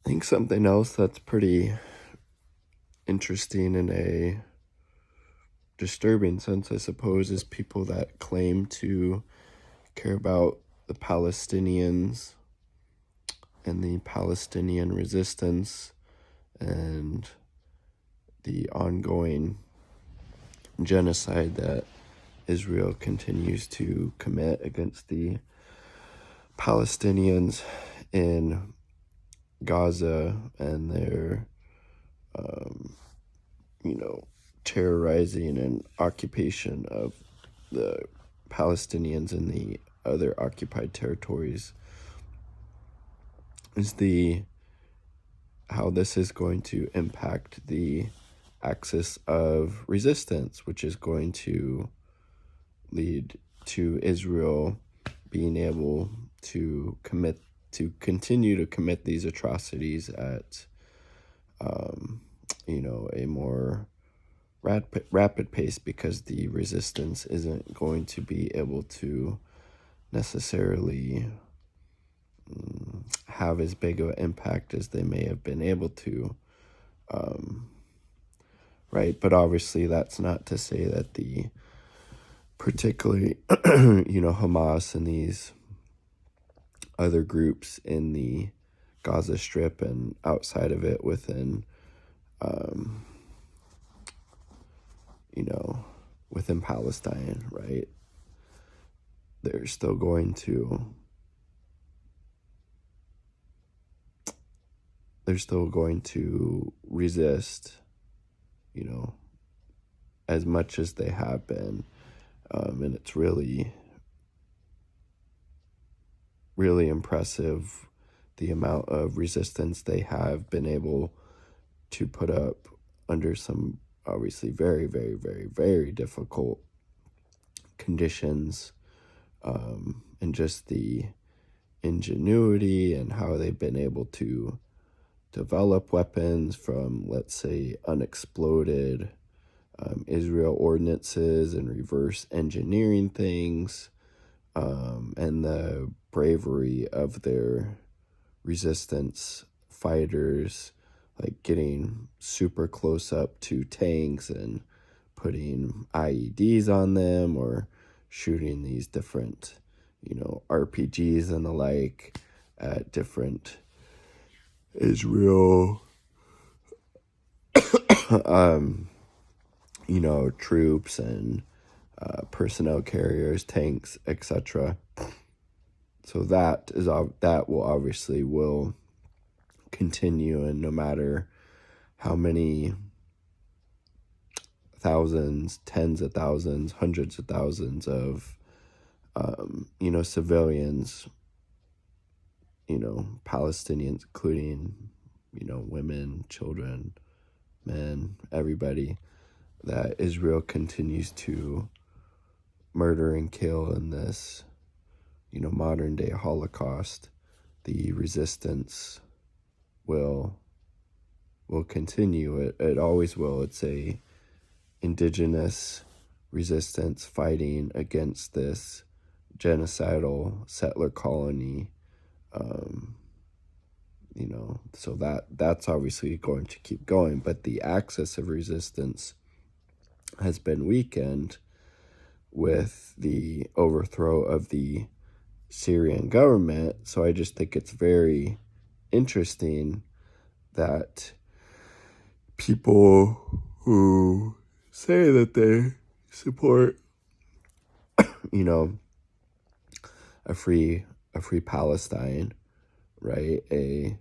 I think something else that's pretty interesting in a disturbing sense, I suppose, is people that claim to care about the Palestinians and the Palestinian resistance and the ongoing genocide that Israel continues to commit against the Palestinians in Gaza and their, terrorizing and occupation of the Palestinians in the other occupied territories, is how this is going to impact the axis of resistance, which is going to lead to Israel being able to continue to commit these atrocities at a more rapid pace, because the resistance isn't going to be able to necessarily have as big of an impact as they may have been able to, right? But obviously that's not to say that the particularly, Hamas and these other groups in the Gaza Strip and outside of it within, within Palestine, right? They're still going to resist, as much as they have been. And it's really, really impressive the amount of resistance they have been able to put up under some obviously very, very, very, very difficult conditions, and just the ingenuity and how they've been able to develop weapons from, let's say, unexploded Israel ordinances and reverse engineering things, and the bravery of their resistance fighters, like getting super close up to tanks and putting IEDs on them, or shooting these different, RPGs and the like at different Israel, troops and personnel carriers, tanks, etc. So that will continue, and no matter how many thousands, tens of thousands, hundreds of thousands of civilians, Palestinians, including, women, children, men, everybody, that Israel continues to murder and kill in this, modern day Holocaust, the resistance will continue. It always will. It's a indigenous resistance fighting against this genocidal settler colony. So that's obviously going to keep going, but the axis of resistance has been weakened with the overthrow of the Syrian government. So I just think it's very interesting that people who say that they support, a free Palestine, right? A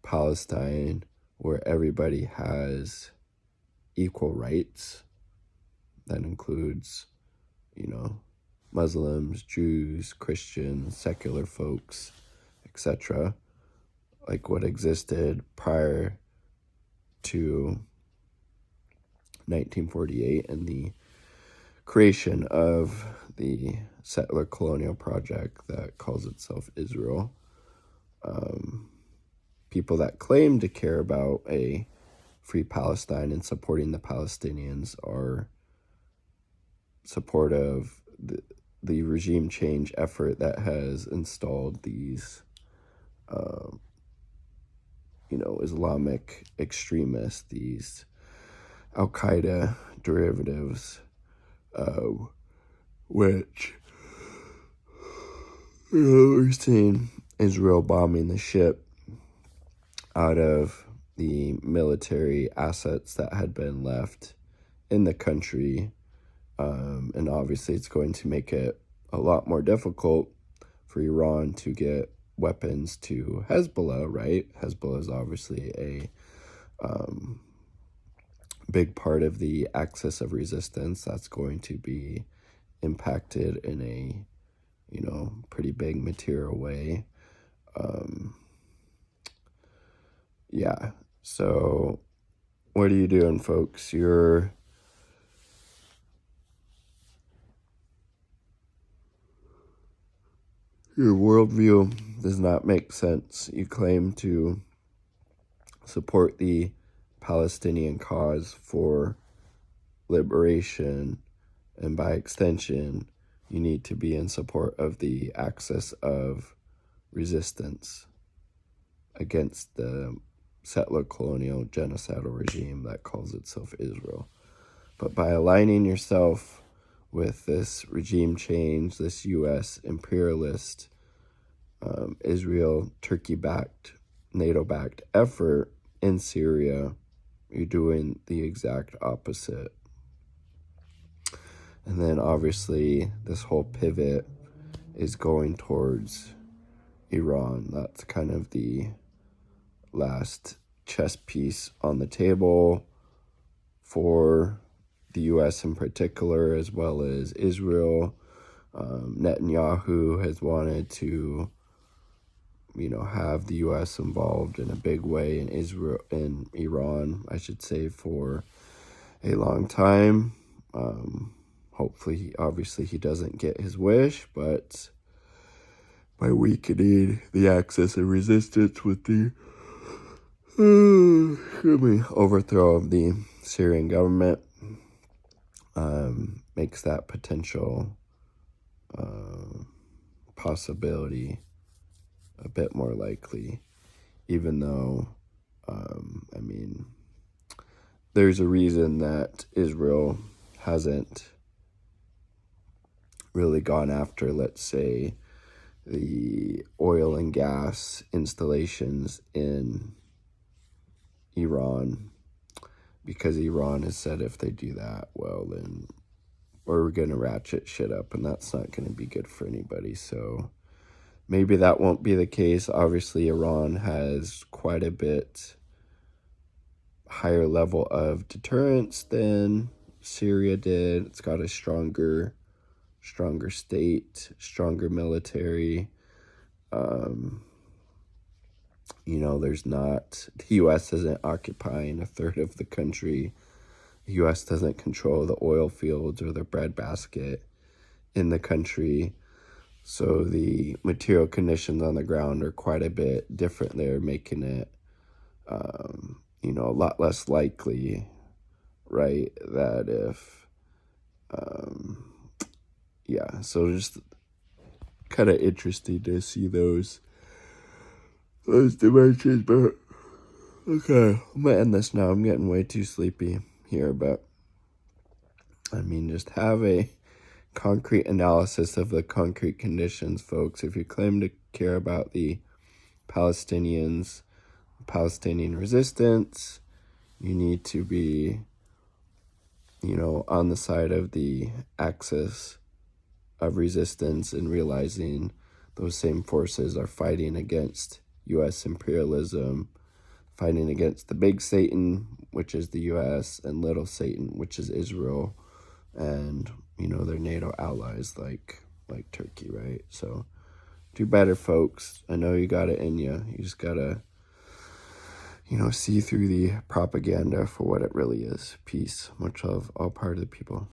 Palestine where everybody has equal rights. That includes, Muslims, Jews, Christians, secular folks, etc., like what existed prior to 1948 and the creation of the settler colonial project that calls itself Israel. People that claim to care about a free Palestine and supporting the Palestinians are supportive of the regime change effort that has installed these, Islamic extremists, these Al-Qaeda derivatives, which, we're seeing Israel bombing the ship out of the military assets that had been left in the country. And obviously it's going to make it a lot more difficult for Iran to get weapons to Hezbollah, right? Hezbollah is obviously a big part of the axis of resistance that's going to be impacted in a, pretty big material way. Yeah, so what are you doing, folks? Your worldview does not make sense. You claim to support the Palestinian cause for liberation, and by extension, you need to be in support of the axis of resistance against the settler colonial genocidal regime that calls itself Israel. But by aligning yourself with this regime change, this U.S. imperialist, Israel, Turkey-backed, NATO-backed effort in Syria, you're doing the exact opposite. And then obviously this whole pivot is going towards Iran. That's kind of the last chess piece on the table for the U.S. in particular, as well as Israel. Netanyahu has wanted to, have the U.S. involved in a big way in Iran, I should say, for a long time. Hopefully, obviously, he doesn't get his wish, but by weakening the axis of resistance with the overthrow of the Syrian government, makes that potential possibility a bit more likely, even though, there's a reason that Israel hasn't really gone after, let's say, the oil and gas installations in Iran, because Iran has said if they do that, well, then we're going to ratchet shit up, and that's not going to be good for anybody. So maybe that won't be the case. Obviously, Iran has quite a bit higher level of deterrence than Syria did. It's got a stronger state, stronger military. The U.S. isn't occupying a third of the country. The U.S. doesn't control the oil fields or the breadbasket in the country. So the material conditions on the ground are quite a bit different there, making it, a lot less likely, right, that if, so just kind of interesting to see those dimensions, but okay, I'm gonna end this now. I'm getting way too sleepy here, but just have a concrete analysis of the concrete conditions, folks. If you claim to care about the Palestinians, Palestinian resistance, you need to be, on the side of the axis of resistance and realizing those same forces are fighting against U.S. imperialism, fighting against the big Satan, which is the U.S., and little Satan, which is Israel, and, their NATO allies like Turkey, right? So do better, folks. I know you got it in you. You just got to, see through the propaganda for what it really is. Peace. Much love, all part of the people.